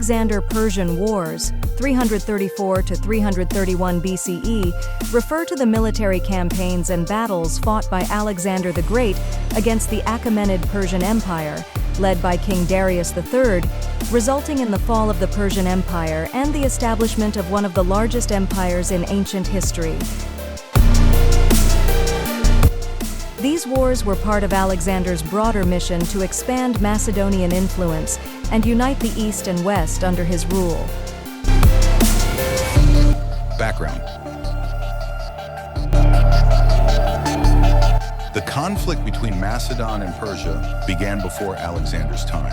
Alexander-Persian Wars, 334 to 331 BCE, refer to the military campaigns and battles fought by Alexander the Great against the Achaemenid Persian Empire, led by King Darius III, resulting in the fall of the Persian Empire and the establishment of one of the largest empires in ancient history. These wars were part of Alexander's broader mission to expand Macedonian influence and unite the East and West under his rule. Background. The conflict between Macedon and Persia began before Alexander's time.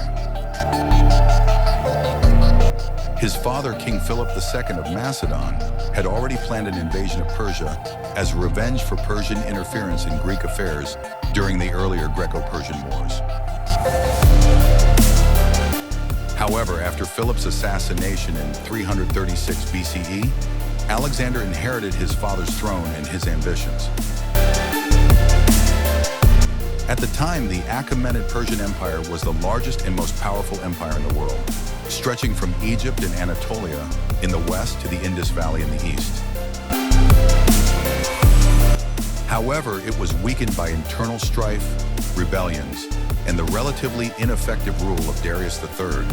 His father, King Philip II of Macedon, had already planned an invasion of Persia as revenge for Persian interference in Greek affairs during the earlier Greco-Persian Wars. However, after Philip's assassination in 336 BCE, Alexander inherited his father's throne and his ambitions. At the time, the Achaemenid Persian Empire was the largest and most powerful empire in the world, stretching from Egypt and Anatolia in the west to the Indus Valley in the east. However, it was weakened by internal strife, rebellions, and the relatively ineffective rule of Darius III,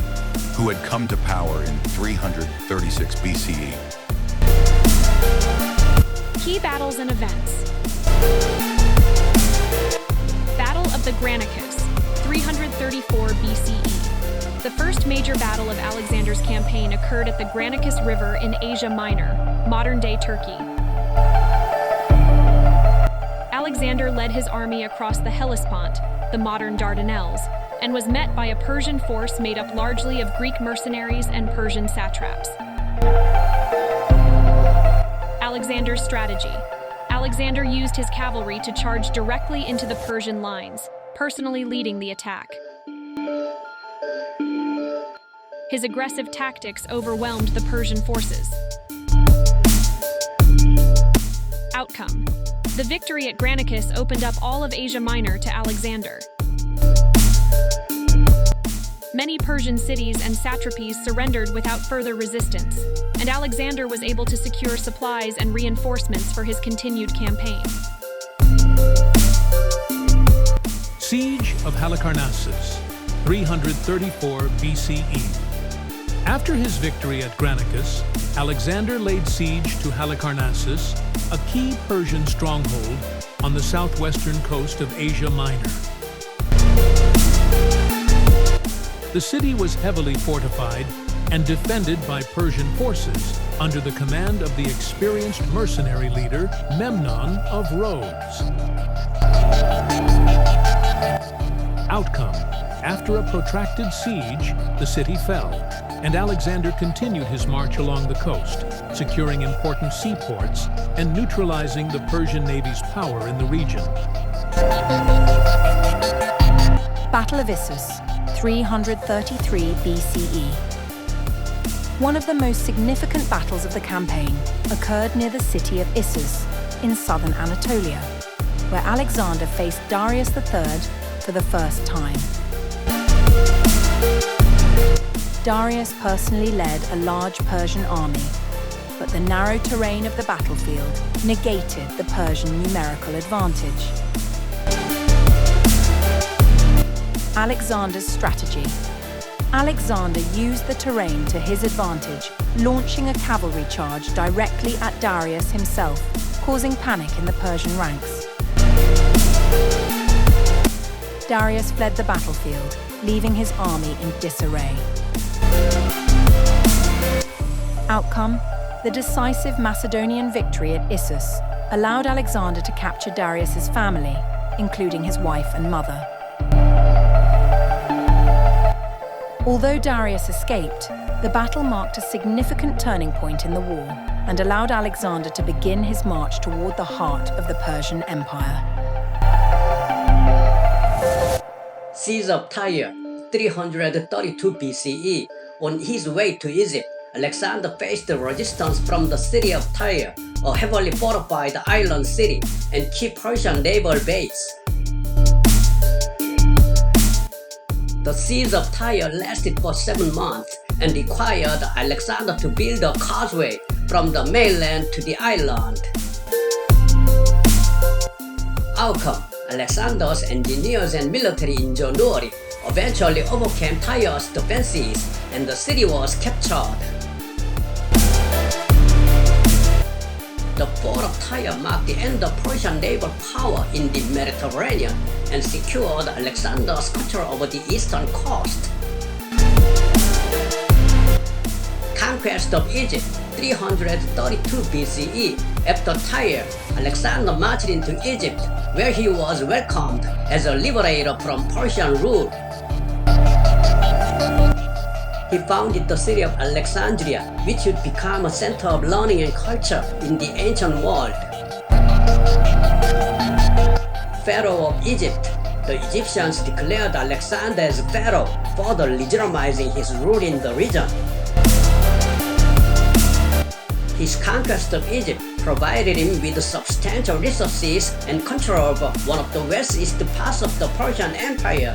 who had come to power in 336 BCE. Key battles and events. Battle of the Granicus, 334 BCE. The first major battle of Alexander's campaign occurred at the Granicus River in Asia Minor, modern-day Turkey. Alexander led his army across the Hellespont, the modern Dardanelles, and was met by a Persian force made up largely of Greek mercenaries and Persian satraps. Alexander's strategy. Alexander used his cavalry to charge directly into the Persian lines, personally leading the attack. His aggressive tactics overwhelmed the Persian forces. Outcome. The victory at Granicus opened up all of Asia Minor to Alexander. Many Persian cities and satrapies surrendered without further resistance, and Alexander was able to secure supplies and reinforcements for his continued campaign. Siege of Halicarnassus, 334 BCE. After his victory at Granicus, Alexander laid siege to Halicarnassus, a key Persian stronghold on the southwestern coast of Asia Minor. The city was heavily fortified and defended by Persian forces under the command of the experienced mercenary leader Memnon of Rhodes. Outcome: after a protracted siege, the city fell, and Alexander continued his march along the coast, securing important seaports and neutralizing the Persian navy's power in the region. Battle of Issus, 333 BCE. One of the most significant battles of the campaign occurred near the city of Issus in southern Anatolia, where Alexander faced Darius III for the first time. Darius personally led a large Persian army, but the narrow terrain of the battlefield negated the Persian numerical advantage. Alexander's strategy. Alexander used the terrain to his advantage, launching a cavalry charge directly at Darius himself, causing panic in the Persian ranks. Darius fled the battlefield, leaving his army in disarray. Outcome: the decisive Macedonian victory at Issus allowed Alexander to capture Darius's family, including his wife and mother. Although Darius escaped, the battle marked a significant turning point in the war and allowed Alexander to begin his march toward the heart of the Persian Empire. Siege of Tyre, 332 BCE. On his way to Egypt, Alexander faced resistance from the city of Tyre, a heavily fortified island city and key Persian naval base. The siege of Tyre lasted for 7 months, and required Alexander to build a causeway from the mainland to the island. Outcome: Alexander's engineers and military ingenuity eventually overcame Tyre's defenses, and the city was captured. The fall of Tyre marked the end of Persian naval power in the Mediterranean and secured Alexander's control over the eastern coast. Conquest of Egypt, 332 BCE. After Tyre, Alexander marched into Egypt, where he was welcomed as a liberator from Persian rule. He founded the city of Alexandria, which would become a center of learning and culture in the ancient world. Pharaoh of Egypt. The Egyptians declared Alexander as pharaoh, further legitimizing his rule in the region. His conquest of Egypt provided him with substantial resources and control over one of the west-east parts of the Persian Empire.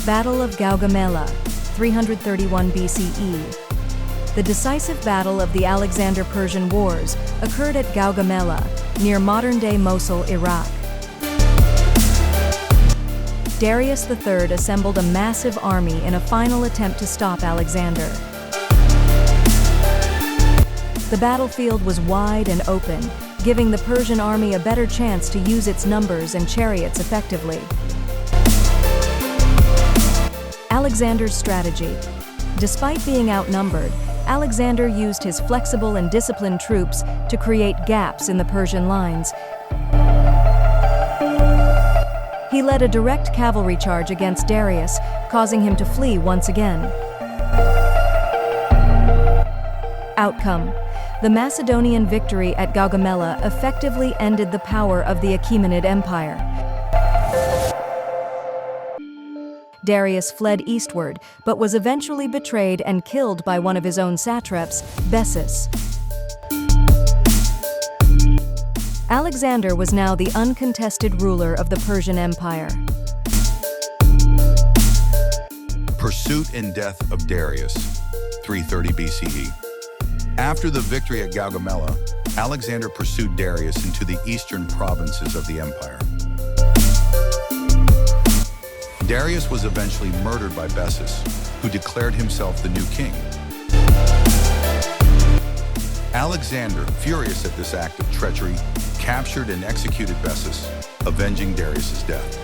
Battle of Gaugamela, 331 BCE. The decisive battle of the Alexander-Persian Wars occurred at Gaugamela, near modern-day Mosul, Iraq. Darius III assembled a massive army in a final attempt to stop Alexander. The battlefield was wide and open, giving the Persian army a better chance to use its numbers and chariots effectively. Alexander's strategy. Despite being outnumbered, Alexander used his flexible and disciplined troops to create gaps in the Persian lines. He led a direct cavalry charge against Darius, causing him to flee once again. Outcome: the Macedonian victory at Gaugamela effectively ended the power of the Achaemenid Empire. Darius fled eastward, but was eventually betrayed and killed by one of his own satraps, Bessus. Alexander was now the uncontested ruler of the Persian Empire. Pursuit and death of Darius, 330 BCE. After the victory at Gaugamela, Alexander pursued Darius into the eastern provinces of the empire. Darius was eventually murdered by Bessus, who declared himself the new king. Alexander, furious at this act of treachery, captured and executed Bessus, avenging Darius's death.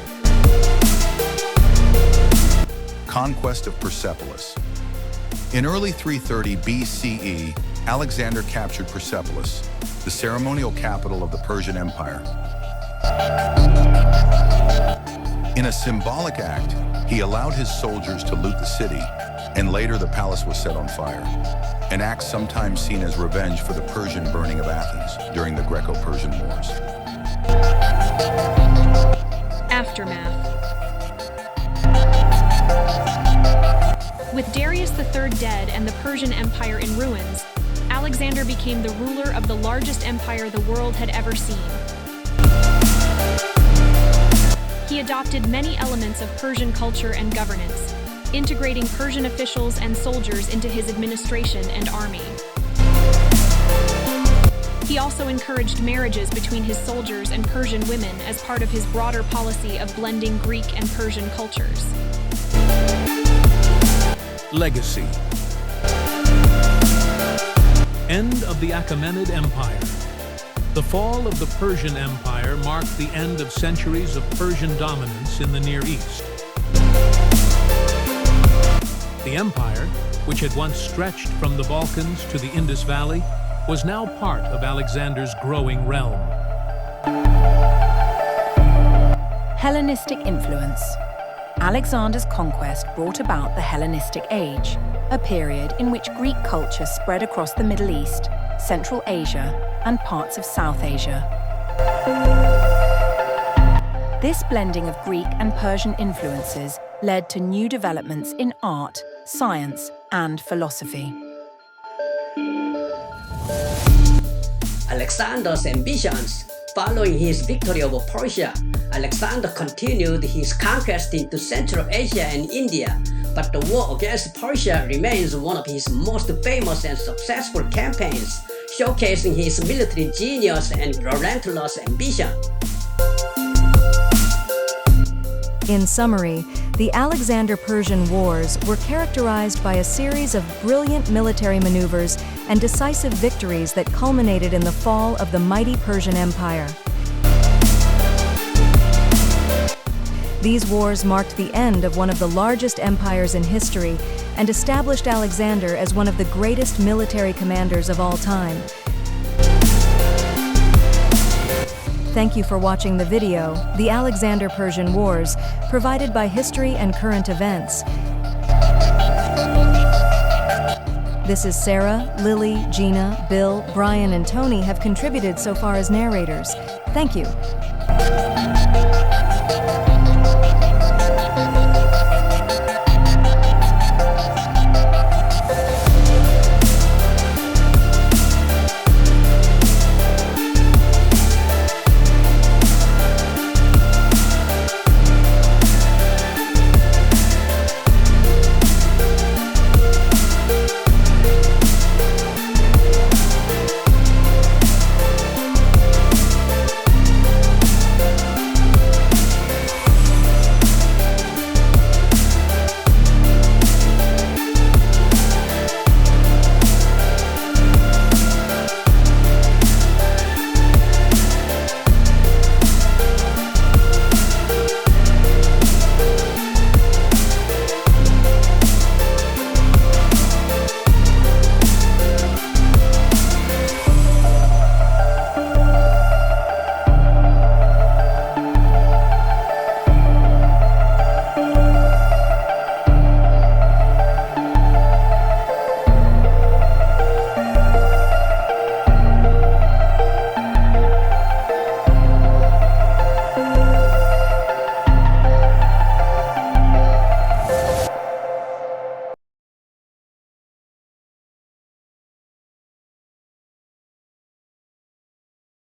Conquest of Persepolis. In early 330 BCE, Alexander captured Persepolis, the ceremonial capital of the Persian Empire. In a symbolic act, he allowed his soldiers to loot the city, and later the palace was set on fire, an act sometimes seen as revenge for the Persian burning of Athens during the Greco-Persian Wars. Aftermath. With Darius III dead and the Persian Empire in ruins, Alexander became the ruler of the largest empire the world had ever seen. He adopted many elements of Persian culture and governance, integrating Persian officials and soldiers into his administration and army. He also encouraged marriages between his soldiers and Persian women as part of his broader policy of blending Greek and Persian cultures. Legacy. End of the Achaemenid Empire. The fall of the Persian Empire marked the end of centuries of Persian dominance in the Near East. The empire, which had once stretched from the Balkans to the Indus Valley, was now part of Alexander's growing realm. Hellenistic influence. Alexander's conquest brought about the Hellenistic Age, a period in which Greek culture spread across the Middle East, Central Asia, and parts of South Asia. This blending of Greek and Persian influences led to new developments in art, science, and philosophy. Alexander's ambitions. Following his victory over Persia, Alexander continued his conquest into Central Asia and India, but the war against Persia remains one of his most famous and successful campaigns, showcasing his military genius and relentless ambition. In summary, the Alexander-Persian Wars were characterized by a series of brilliant military maneuvers and decisive victories that culminated in the fall of the mighty Persian Empire. These wars marked the end of one of the largest empires in history and established Alexander as one of the greatest military commanders of all time. Thank you for watching the video, The Alexander-Persian Wars, provided by History and Current Events. This is Sarah, Lily, Gina, Bill, Brian, and Tony have contributed so far as narrators. Thank you.